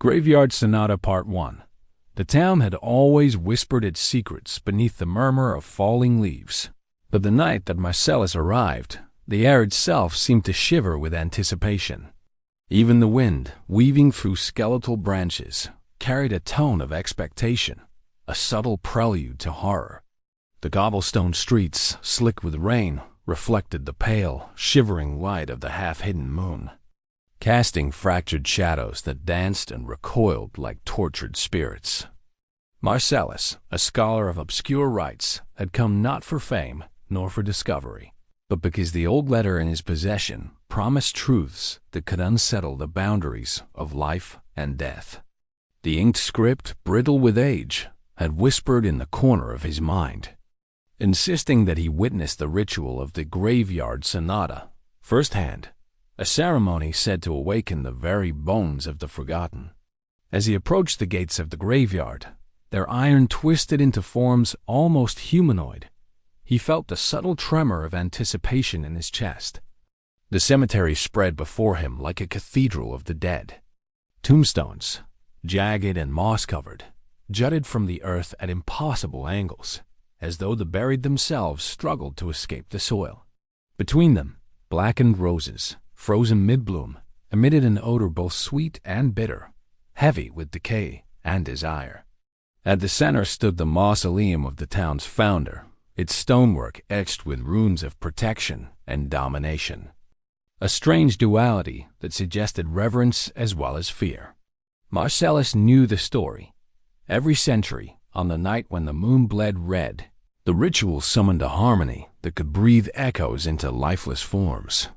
Graveyard Sonata Part 1. The town had always whispered its secrets beneath the murmur of falling leaves. But the night that Marcellus arrived, the air itself seemed to shiver with anticipation. Even the wind, weaving through skeletal branches, carried a tone of expectation, a subtle prelude to horror. The cobblestone streets, slick with rain, reflected the pale, shivering light of the half-hidden moon, casting fractured shadows that danced and recoiled like tortured spirits. Marcellus, a scholar of obscure rites, had come not for fame nor for discovery, but because the old letter in his possession promised truths that could unsettle the boundaries of life and death. The inked script, brittle with age, had whispered in the corner of his mind, insisting that he witness the ritual of the Graveyard Sonata firsthand, a ceremony said to awaken the very bones of the forgotten. As he approached the gates of the graveyard, their iron twisted into forms almost humanoid. He felt the subtle tremor of anticipation in his chest. The cemetery spread before him like a cathedral of the dead. Tombstones, jagged and moss-covered, jutted from the earth at impossible angles, as though the buried themselves struggled to escape the soil. Between them, blackened roses, frozen mid-bloom, emitted an odor both sweet and bitter, heavy with decay and desire. At the center stood the mausoleum of the town's founder, its stonework etched with runes of protection and domination. A strange duality that suggested reverence as well as fear. Marcellus knew the story. Every century, on the night when the moon bled red, the ritual summoned a harmony that could breathe echoes into lifeless forms.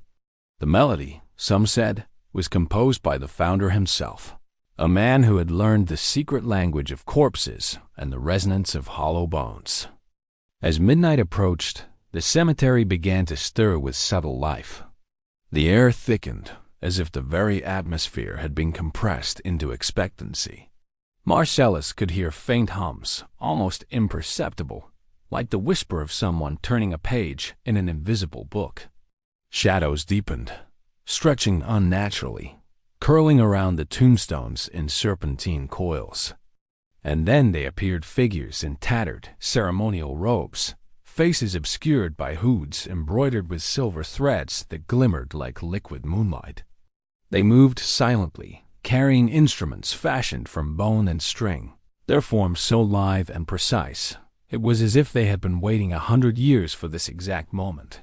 The melody, some said, was composed by the founder himself, a man who had learned the secret language of corpses and the resonance of hollow bones. As midnight approached, the cemetery began to stir with subtle life. The air thickened, as if the very atmosphere had been compressed into expectancy. Marcellus could hear faint hums, almost imperceptible, like the whisper of someone turning a page in an invisible book. Shadows deepened, stretching unnaturally, curling around the tombstones in serpentine coils. And then they appeared figures in tattered, ceremonial robes, faces obscured by hoods embroidered with silver threads that glimmered like liquid moonlight. They moved silently, carrying instruments fashioned from bone and string, their forms so lithe and precise, it was as if they had been waiting 100 years for this exact moment.